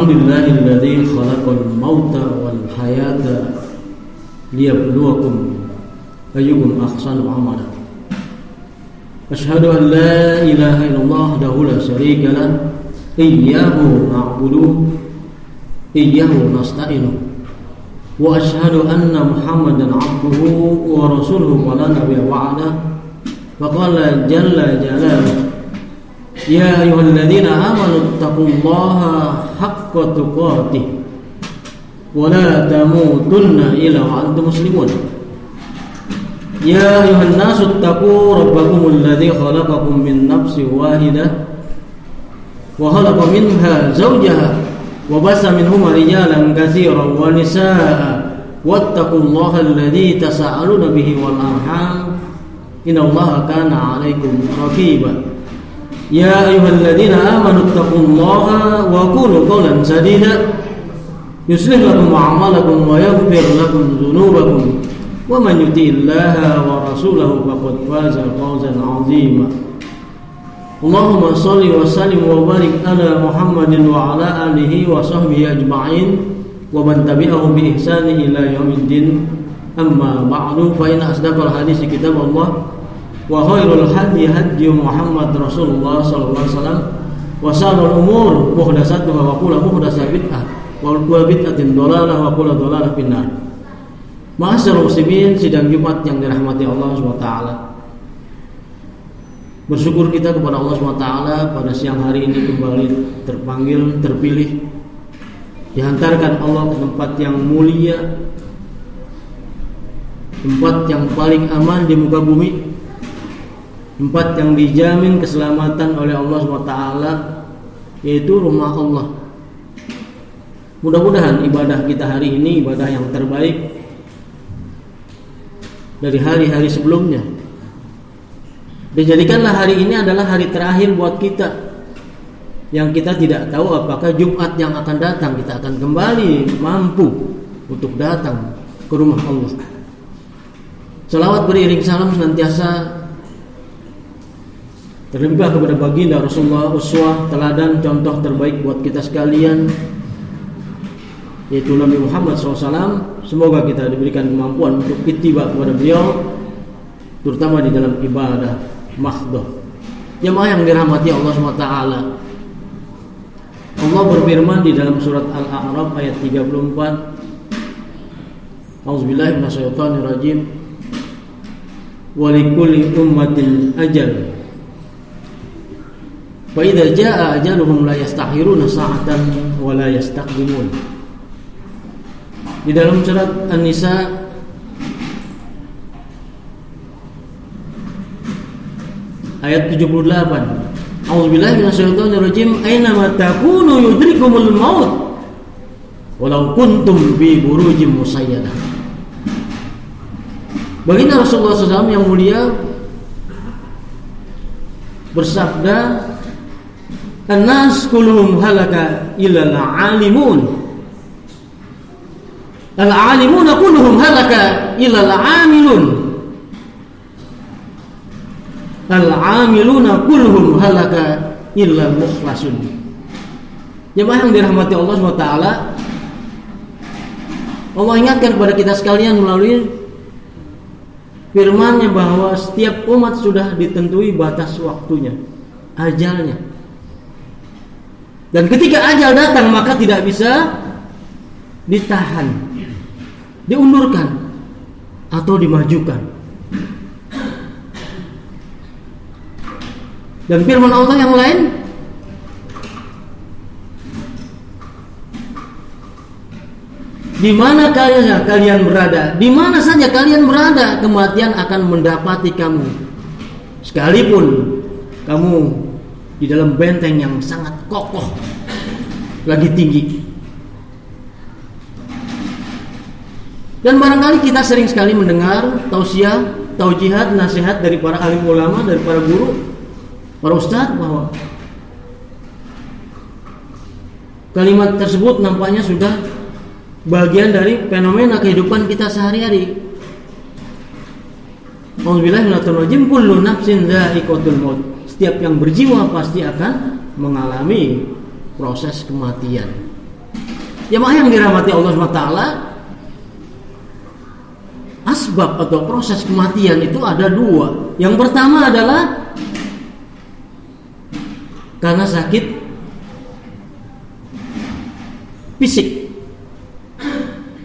Alhamdulillahilladzi khalaqal mauta wal hayata liyabluwakum ayyukum ahsanu amala. Asyhadu an la ilaha illallah wahdahu la syarika lah, iyyahu na'budu iyyahu nasta'inu. Wa asyhadu anna Muhammadan 'abduhu wa rasuluhu wa la nabiyya ba'da. Wa qala jalla jalaluhu, ya ayyuhalladzina amanu taqullaha haqqa tuqatih wa la tamutunna illa wa antum muslimun. Ya ayuhan nasu taqu rabbakumul ladzi khalaqakum min nafsin wahidah wa khalaqa minha zawjaha wa bassa minhuma rijalan katsiran wa nisaa'a wattaqullaha alladzi tasaaluna bihi wal arham innallaha kana 'alaikum raqiba. Ya ayyuhalladzina amanu taqullaha wa qulu qawlan sadida yuslih lakum a'malakum wa yaghfir lakum dzunubakum wa man yuti'illaha wa rasulahu faqad faza fawzan 'azima. Allahumma shalli wa sallim wa barik ala Muhammadin wa ala alihi wa sahbihi ajma'in wa man tabi'ahum bi ihsani ila yaumiddin. Amma ba'du, fa inna asdaqal hadits kitabullah wa khairul hadi hadi Muhammad Rasulullah sallallahu alaihi wasallam wa syarrul umur muhdatsatuha wa kullu muhdatsatin bid'ah wa kullu bid'atin dhalalah wa kullu dhalalah finnar. Ma'asyiral muslimin, sidang Jumat yang dirahmati Allah SWT. Bersyukur kita kepada Allah SWT pada siang hari ini kembali terpanggil, terpilih, dihantarkan Allah ke tempat yang mulia, tempat yang paling aman di muka bumi, tempat yang dijamin keselamatan oleh Allah SWT, yaitu rumah Allah. Mudah-mudahan ibadah kita hari ini ibadah yang terbaik dari hari-hari sebelumnya. Dan jadikanlah hari ini adalah hari terakhir buat kita, yang kita tidak tahu apakah Jumat yang akan datang kita akan kembali mampu untuk datang ke rumah Allah. Selawat beriring salam senantiasa terlimpah kepada baginda Rasulullah, uswah, teladan, contoh terbaik buat kita sekalian, yaitu Nabi Muhammad SAW. Semoga kita diberikan kemampuan untuk ittiba kepada beliau, terutama di dalam ibadah mahdhah. Jemaah yang dirahmati Allah SWT, Allah berfirman di dalam surat Al-A'raf ayat 34, A'udzubillahi minasyaitonir rajim, wa likulli ummatin ajal fa idza jaa ajaluhum la yastakhiruna sa'atan wa la yastaqdimun. Di dalam surat An-Nisa ayat 78, A'udzubillahi minasyaitonir rajim, aina ma takunu yudrikumul maut walau kuntum fi burujim musayyadah. Baginda Rasulullah SAW yang mulia bersabda, an-nas kulluhum halaka illa al-alimun, al-alimuna kulluhum halaka illa al-amilun, al-amiluna kulluhum halaka illa al-mukhlasun. Jemaah yang dirahmati Allah SWT, Allah ingatkan kepada kita sekalian melalui firman-Nya bahwa setiap umat sudah ditentui batas waktunya, ajalnya. Dan ketika ajal datang maka tidak bisa ditahan, diundurkan atau dimajukan. Dan firman Allah yang lain, di mana kalian berada, di mana saja kalian berada, kematian akan mendapati kamu, sekalipun kamu di dalam benteng yang sangat kokoh, lagi tinggi. Dan barangkali kita sering sekali mendengar tausiah, taujihat, nasihat dari para alim ulama, dari para guru, para ustadz, bahwa kalimat tersebut nampaknya sudah bagian dari fenomena kehidupan kita sehari-hari. A'udzubillahi minasyaitonir rajim, kullu nafsin dha'iqatul maut. Setiap yang berjiwa pasti akan mengalami proses kematian. Jemaah yang dirahmati Allah SWT, asbab atau proses kematian itu ada dua. Yang pertama adalah karena sakit fisik,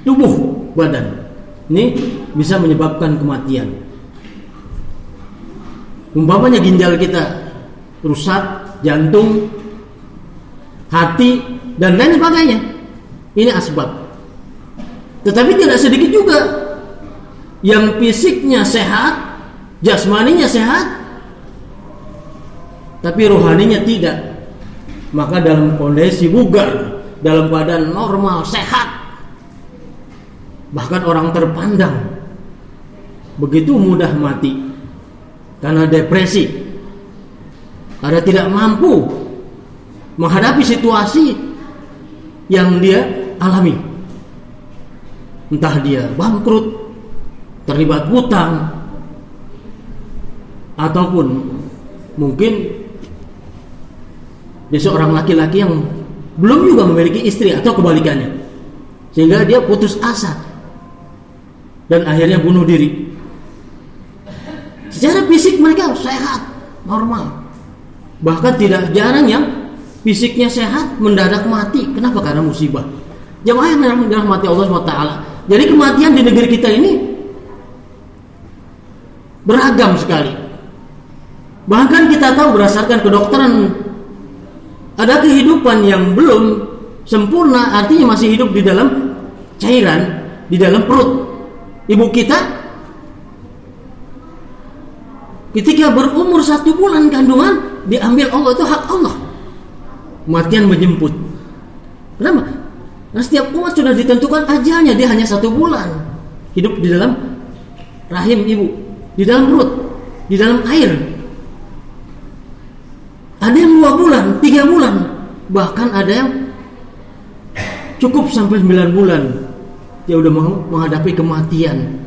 tubuh badan. Ini bisa menyebabkan kematian. Umpamanya ginjal kita rusak, jantung, hati, dan lain sebagainya. Ini asbab. Tetapi tidak sedikit juga yang fisiknya sehat, jasmaninya sehat, tapi rohaninya tidak. Maka dalam kondisi bugar, dalam keadaan normal, sehat, bahkan orang terpandang begitu mudah mati karena depresi, karena tidak mampu menghadapi situasi yang dia alami. Entah dia bangkrut, terlibat hutang, ataupun mungkin dia seorang laki-laki yang belum juga memiliki istri, atau kebalikannya, sehingga dia putus asa dan akhirnya bunuh diri. Secara fisik mereka sehat, normal. Bahkan tidak jarang yang fisiknya sehat mendadak mati. Kenapa? Karena musibah. Jemaah yang dirahmati Allah SWT. Jadi kematian di negeri kita ini beragam sekali. Bahkan kita tahu berdasarkan kedokteran, ada kehidupan yang belum sempurna, artinya masih hidup di dalam cairan, di dalam perut ibu kita. Ketika berumur 1 bulan kandungan, diambil Allah, itu hak Allah. Kematian menjemput. Kenapa? Karena setiap umat sudah ditentukan ajalnya. Dia hanya 1 bulan hidup di dalam rahim ibu, di dalam perut, di dalam air. Ada yang 2 bulan, 3 bulan, bahkan ada yang cukup sampai 9 bulan dia udah menghadapi kematian.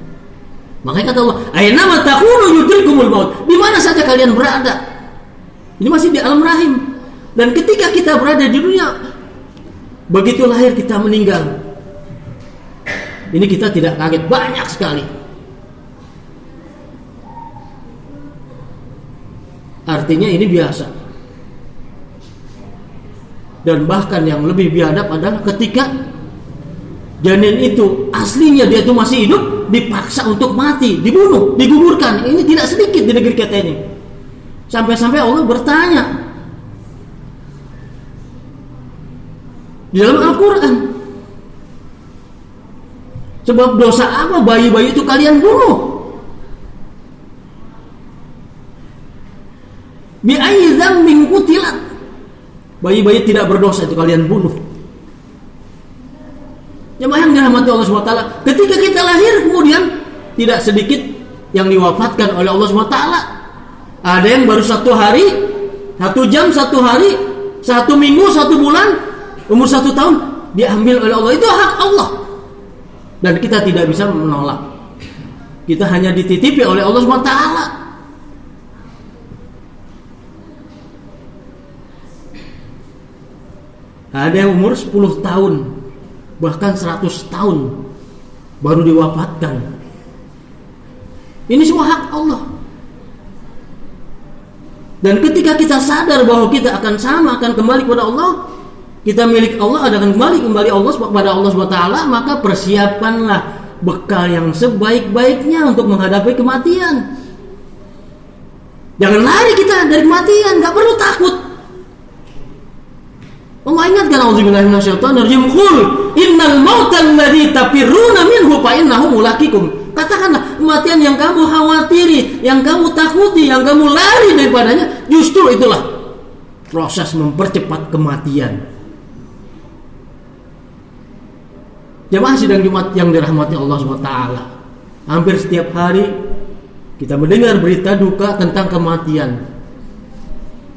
Makanya kata Allah, "Ainama takunu yudrikumul maut." Di mana saja kalian berada, ini masih di alam rahim. Dan ketika kita berada di dunia, begitu lahir kita meninggal. Ini kita tidak kaget, banyak sekali. Artinya ini biasa. Dan bahkan yang lebih biadab adalah ketika janin itu aslinya dia itu masih hidup, dipaksa untuk mati, dibunuh, digugurkan. Ini tidak sedikit di negeri kita ini. Sampai-sampai Allah bertanya di dalam Al-Quran, sebab dosa apa bayi-bayi itu kalian bunuh? Bi'ayyi dzambin qutilat. Bayi-bayi tidak berdosa itu kalian bunuh. Jemaah yang dirahmati Allah SWT, ketika kita lahir kemudian tidak sedikit yang diwafatkan oleh Allah SWT. Ada yang baru 1 hari, 1 jam, 1 hari, 1 minggu, 1 bulan, umur 1 tahun diambil oleh Allah. Itu hak Allah. Dan kita tidak bisa menolak. Kita hanya dititipi oleh Allah SWT. Ada yang umur 10 tahun, bahkan 100 tahun baru diwafatkan. Ini semua hak Allah. Dan ketika kita sadar bahwa kita akan kembali kepada Allah, kita milik Allah, akan kembali Allah kepada Allah SWT, maka persiapkanlah bekal yang sebaik-baiknya untuk menghadapi kematian. Jangan lari kita dari kematian, gak perlu takut. Allah ingatkan, auzubillahi minasyaitonir rajim, qul innal mautal ladzi tafirruna minhu fa innahu mulaqikum. Katakanlah, kematian yang kamu khawatiri, yang kamu takuti, yang kamu lari daripadanya, justru itulah proses mempercepat kematian. Jemaah sidang Jumat yang dirahmati Allah SWT, hampir setiap hari kita mendengar berita duka tentang kematian,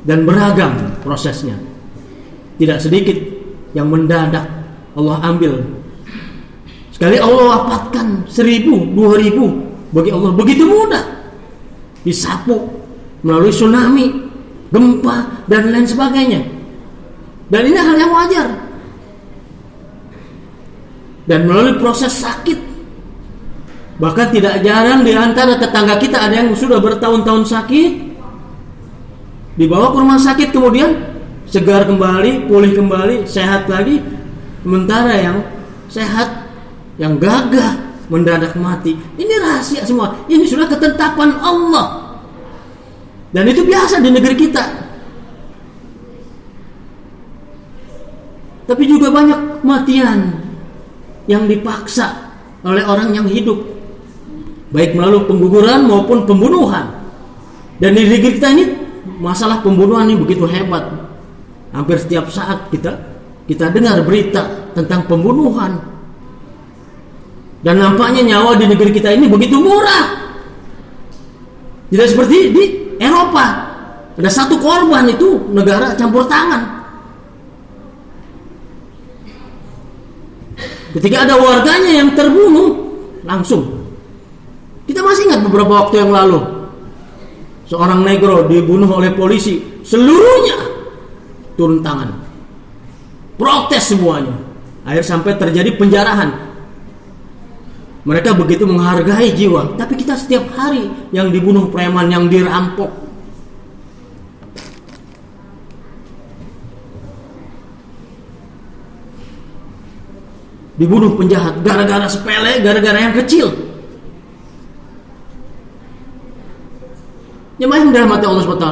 dan beragam prosesnya. Tidak sedikit yang mendadak Allah ambil. Sekali Allah wafatkan 1.000, 2.000, bagi Allah begitu mudah. Disapu melalui tsunami, gempa, dan lain sebagainya. Dan ini hal yang wajar. dan melalui proses sakit. Bahkan tidak jarang di antara tetangga kita ada yang sudah bertahun-tahun sakit, dibawa ke rumah sakit, kemudian segar kembali, pulih kembali, sehat lagi. Sementara yang sehat, yang gagah, mendadak mati. Ini rahasia semua. Ini sudah ketetapan Allah. Dan itu biasa di negeri kita. Tapi juga banyak kematian yang dipaksa oleh orang yang hidup, baik melalui pengguguran maupun pembunuhan. Dan di negeri kita ini masalah pembunuhan ini begitu hebat. Hampir setiap saat kita dengar berita tentang pembunuhan. Dan nampaknya nyawa di negeri kita ini begitu murah. Tidak seperti di Eropa. Ada satu korban itu negara campur tangan. Ketika ada warganya yang terbunuh, langsung. Kita masih ingat beberapa waktu yang lalu, seorang negro dibunuh oleh polisi, seluruhnya turun tangan, protes semuanya. Akhir sampai terjadi penjarahan. Mereka begitu menghargai jiwa. Tapi kita setiap hari yang dibunuh preman, yang dirampok. Dibunuh penjahat gara-gara sepele, gara-gara yang kecil. Jemaah yang dirahmati Allah SWT,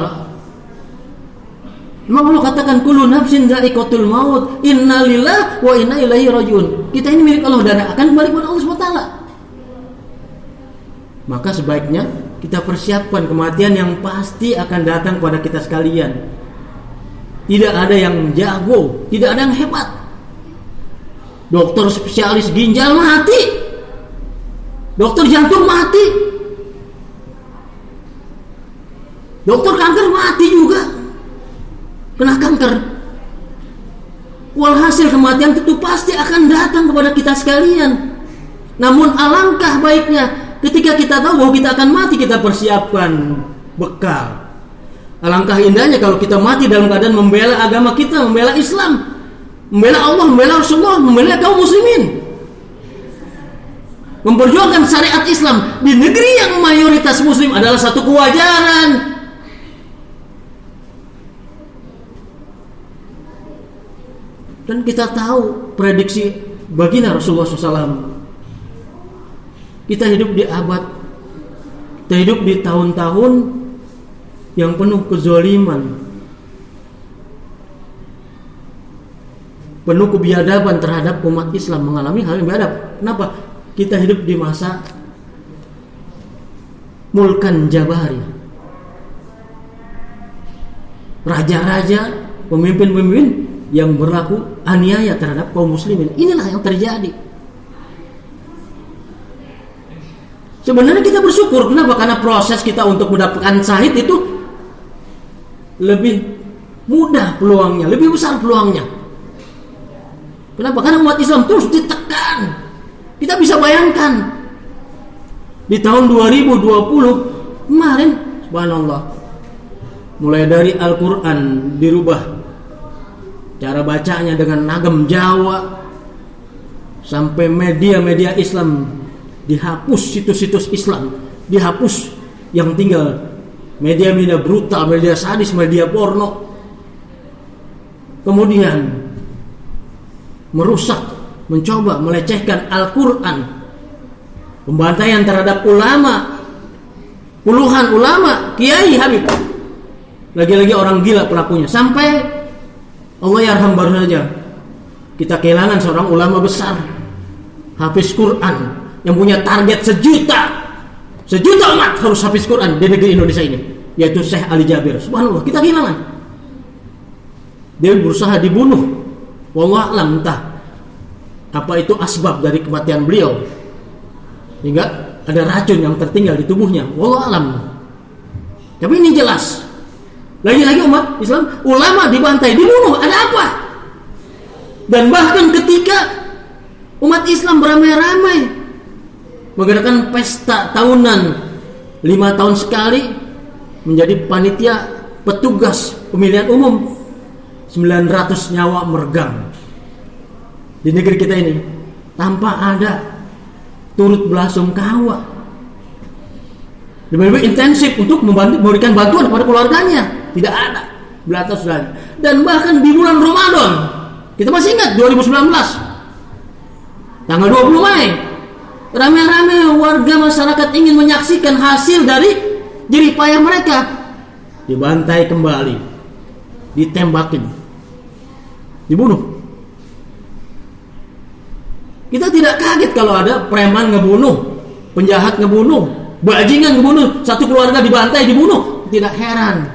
memang Allah katakan kullu nafsin dha'iqatul maut, inna lillahi wa inna ilaihi rajiun. Kita ini milik Allah dan akan kembali kepada Allah SWT. Maka sebaiknya kita persiapkan kematian yang pasti akan datang kepada kita sekalian. Tidak ada yang jago, tidak ada yang hebat. Dokter spesialis ginjal mati, dokter jantung mati, dokter kanker mati juga, kena kanker. Walhasil kematian itu pasti akan datang kepada kita sekalian. Namun alangkah baiknya ketika kita tahu bahwa kita akan mati, kita persiapkan bekal. Alangkah indahnya kalau kita mati dalam keadaan membela agama kita, membela Islam, membela Allah, membela Rasulullah, membela kaum muslimin, memperjuangkan syariat Islam di negeri yang mayoritas muslim adalah satu kewajaran. Dan kita tahu prediksi baginda Rasulullah SAW. Kita hidup di abad, kita hidup di tahun-tahun yang penuh kezaliman, penuh kebiadaban terhadap umat Islam, mengalami hal yang biadab. Kenapa? Kita hidup di masa Mulkan Jabari. Raja-raja, pemimpin-pemimpin yang berlaku aniaya terhadap kaum muslimin. Inilah yang terjadi. Sebenarnya kita bersyukur. Kenapa? Karena proses kita untuk mendapatkan syahid itu lebih mudah peluangnya, lebih besar peluangnya. Kenapa? Karena umat Islam terus ditekan. Kita bisa bayangkan di tahun 2020 kemarin, subhanallah, mulai dari Al-Quran dirubah cara bacanya dengan nagam Jawa, sampai media-media Islam dihapus, situs-situs Islam dihapus, yang tinggal media-media brutal, media sadis, media porno. Kemudian merusak, mencoba melecehkan Al-Quran, pembantaian terhadap ulama, puluhan ulama, kiai, habib, lagi-lagi orang gila pelakunya. Sampai Allah yarham baru saja kita kehilangan seorang ulama besar, hafiz Quran, yang punya target sejuta umat harus hafiz Quran di negeri Indonesia ini, yaitu Syekh Ali Jabir. Subhanallah, kita kehilangan. Dia berusaha dibunuh. Wallahu a'lam, entah apa itu asbab dari kematian beliau, hingga ada racun yang tertinggal di tubuhnya. Wallahu a'lam. Tapi ini jelas, lagi-lagi umat Islam, ulama dibantai, dibunuh. Ada apa? Dan bahkan ketika umat Islam beramai-ramai mengadakan pesta tahunan 5 tahun sekali, menjadi panitia petugas pemilihan umum, 900 nyawa meregang di negeri kita ini. tanpa ada turut belasungkawa, lebih intensif untuk memberikan bantuan kepada keluarganya. Tidak ada belatas lagi. Dan bahkan di bulan Ramadan, kita masih ingat 2019 tanggal 20 Mei, ramai-ramai warga masyarakat ingin menyaksikan hasil dari jerih payah mereka, dibantai kembali, ditembakin, dibunuh. Kita tidak kaget kalau ada preman ngebunuh, penjahat ngebunuh, bajingan ngebunuh, satu keluarga dibantai, dibunuh. Tidak heran.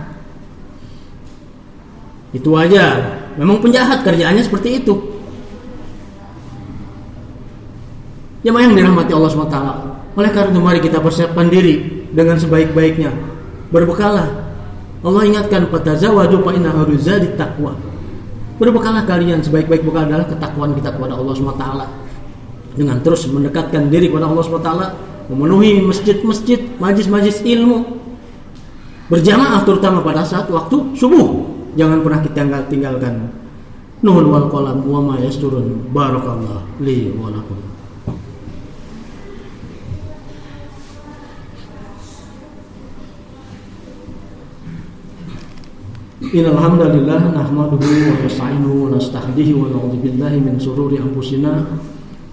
Itu aja. Memang penjahat kerjaannya seperti itu. Jemaah yang dirahmati Allah SWT. Oleh karena itu mari kita persiapkan diri dengan sebaik-baiknya. Berbekalah. Allah ingatkan, fatazawwadu fa inna khairuz zadi taqwa. Berbekalah kalian, sebaik-baik bekal adalah ketakwaan kita kepada Allah SWT. Dengan terus mendekatkan diri kepada Allah SWT, memenuhi masjid-masjid, majlis-majlis ilmu, berjamaah terutama pada saat waktu subuh. Jangan pernah kita tinggalkan. Nun wal qalam wa ma yasturun. Barakallahu li wa lakum. Innal hamdalillah nahmaduhu wa nasta'inuhu wa nastahdihi wa na'udzu billahi min shururi anfusina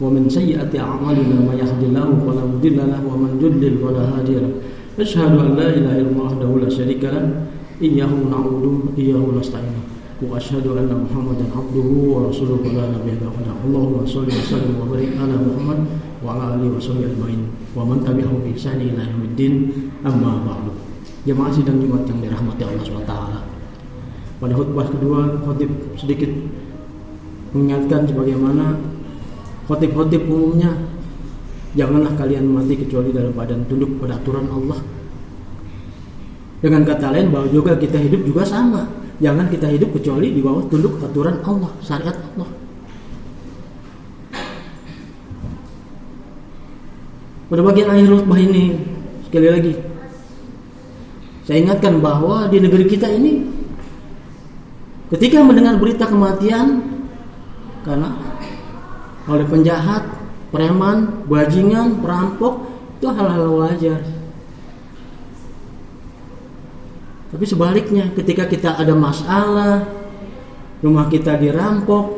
wa min sayyiati a'malina may yahdihillahu fala mudilla lahu wa man yudlil fala hadiya lahu. Asyhadu an la ilaha illallah wahdahu la syarika lahu iyyahu na'budu wa iyyahu nasta'in wa asyhadu anna Muhammadan abduhu wa rasuluhu la nabiyya ba'dahu. Allahumma shalli wa sallim wa barik ala Muhammad wa ala alihi wa sahbihi ajmain wa man tabi'ahum bi ihsan ila yaumiddin. Amma ba'du. Jemaah sidang Jumat yang dirahmati Allah SWT. Pada khutbah kedua, khatib sedikit mengingatkan sebagaimana khotib-khotib umumnya, janganlah kalian mati kecuali dalam keadaan tunduk pada aturan Allah. Dengan kata lain, bahwa juga kita hidup juga sama. Jangan kita hidup kecuali di bawah tunduk aturan Allah, syariat Allah. Pada bagian akhir khutbah ini, sekali lagi saya ingatkan bahwa di negeri kita ini, ketika mendengar berita kematian karena oleh penjahat, preman, bajingan, perampok, itu hal-hal wajar. Tapi sebaliknya, ketika kita ada masalah, rumah kita dirampok,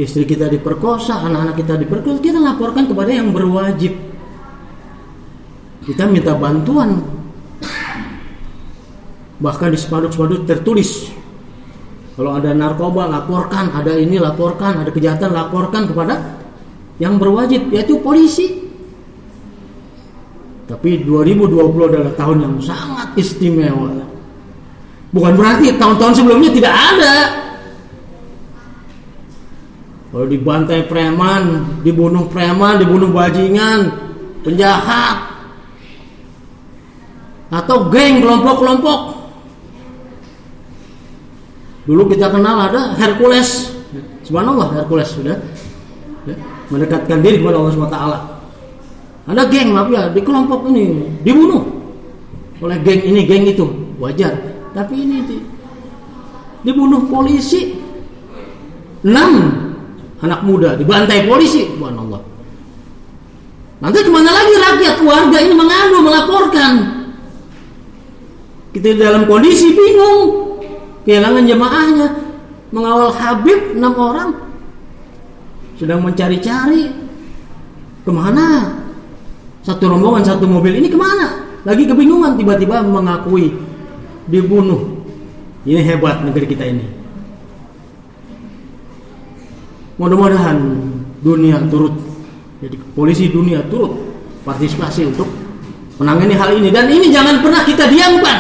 istri kita diperkosa, anak-anak kita diperkosa, kita laporkan kepada yang berwajib. Kita minta bantuan. Bahkan di spanduk-spanduk tertulis, kalau ada narkoba laporkan, ada ini laporkan, ada kejahatan laporkan kepada yang berwajib, yaitu polisi. Tapi 2020 adalah tahun yang sangat istimewa. Bukan berarti tahun-tahun sebelumnya tidak ada. Kalau dibantai preman, dibunuh bajingan, penjahat, atau geng, kelompok-kelompok. Dulu kita kenal ada Hercules. Subhanallah, Hercules sudah mendekatkan diri kepada Allah SWT. Ada geng mafia di kelompok ini dibunuh oleh geng ini, geng itu, wajar. Tapi ini dibunuh polisi, 6 anak muda dibantai polisi, subhanallah. Nanti kemana lagi rakyat, warga ini mengadu, melaporkan. Kita dalam kondisi bingung, kehilangan jemaahnya, mengawal Habib 6 orang, sedang mencari-cari kemana satu rombongan, satu mobil ini kemana, lagi kebingungan, tiba-tiba mengakui dibunuh. Ini hebat negeri kita ini. Mudah-mudahan dunia turut, jadi polisi dunia turut partisipasi untuk menangani hal ini, dan ini jangan pernah kita diamkan.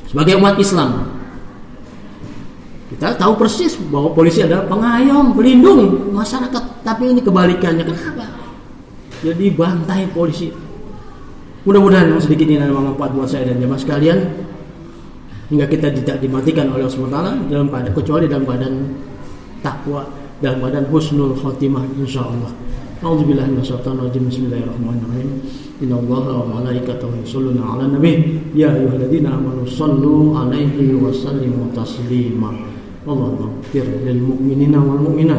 Sebagai umat Islam, kita tahu persis bahwa polisi adalah pengayom, pelindung masyarakat. Tapi ini kebalikannya. Kenapa? Jadi bantai polisi. Mudah-mudahan yang sedikit ini adalah manfaat buat saya dan jemaah sekalian, hingga kita tidak dimatikan oleh Allah SWT dalam keadaan, kecuali dalam keadaan takwa, dalam keadaan husnul khotimah insyaallah. A'udzubillahi minasyaitonir rajim. Bismillahirrahmanirrahim. Innallaha wa malaikatahu yusholluna 'alan nabi ya ayyuhalladzina amanu shallu 'alaihi wa sallimu taslima. Allahumma ighfir lil mu'minina wal mu'minat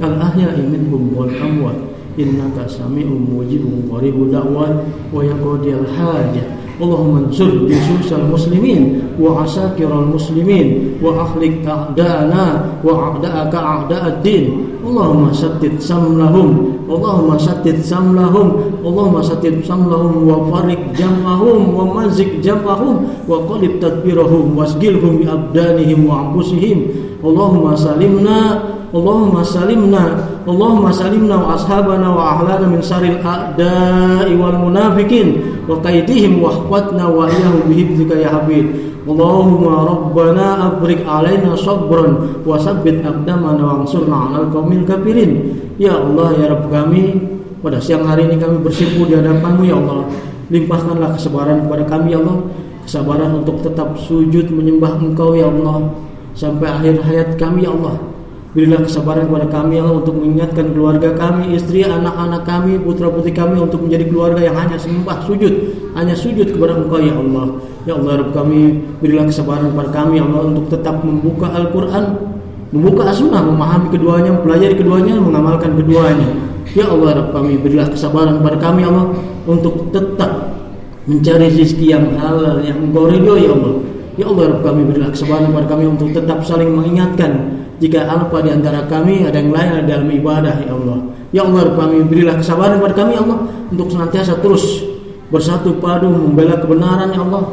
al ahya'i minhum wal amwat innaka sami'un mujibun qaribud da'wat wa yaqdiyal hajat. Allahumma ansur jususal muslimin wa asakiral muslimin wa akhlik a'da'ana wa a'da'aka a'da'ad-din. Allahumma saddid samlahum Allahumma saddid samlahum Allahumma saddid samlahum wa farik jam'ahum wa mazik jam'ahum wa qalib tadbirahum wasgilhum bi abdanihim wa anfusihim. Allahumma salimna Allahumma salimna Allahumma salimna wa ashabana wa ahlana min saril a'da'i wal munafiqin wa qaidihim wa ahfatna wa iyyahum bihifdzika ya habib. Allahumma rabbana afrik alaina sabran wa sabbit aqdamana wa ansurna 'alal qaumil kafirin. Ya Allah, ya Rabb kami, pada siang hari ini kami bersimpuh di hadapan-Mu ya Allah. Limpahkanlah kesabaran kepada kami ya Allah, kesabaran untuk tetap sujud menyembah Engkau ya Allah sampai akhir hayat kami ya Allah. Berilah kesabaran kepada kami Allah untuk mengingatkan keluarga kami, istri, anak-anak kami, putra-putri kami untuk menjadi keluarga yang hanya sembah sujud, hanya sujud kepada Engkau ya Allah. Ya Allah, Rabb kami, berilah kesabaran kepada kami ya Allah untuk tetap membuka Al-Quran, membuka As-Sunnah, memahami keduanya, mempelajari keduanya, mengamalkan keduanya. Ya Allah, Rabb kami, berilah kesabaran kepada kami ya Allah untuk tetap mencari rezeki yang halal, yang Engkau ridho ya Allah. Ya Allah, Rabb kami, berilah kesabaran kepada kami untuk tetap saling mengingatkan jika alpa di antara kami ada yang lain dalam ibadah ya Allah. Ya Allah, Rabb kami, berilah kesabaran kepada kami ya Allah untuk senantiasa terus bersatu padu membela kebenaran ya Allah,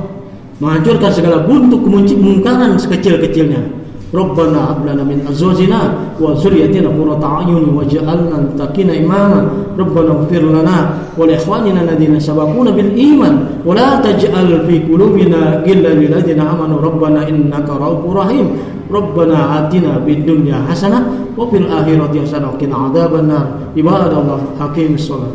menghancurkan segala bentuk kemungkaran sekecil-kecilnya. Rabbana hab lana min azwajina wa dzurriyyatina qurrata a'yun waj'alna lil muttaqina imama. Rabbana ighfir lana wa li ikhwanina alladziina sabaquna bil iman wa la taj'al fi qulubina ghillan lil ladzina amanu rabbana innaka ra'ufur rahim. Rabbana atina fid dunya hasanah wa fil akhirati hasanah wa qina adzabannar. Ibadallah, haqimis shalah.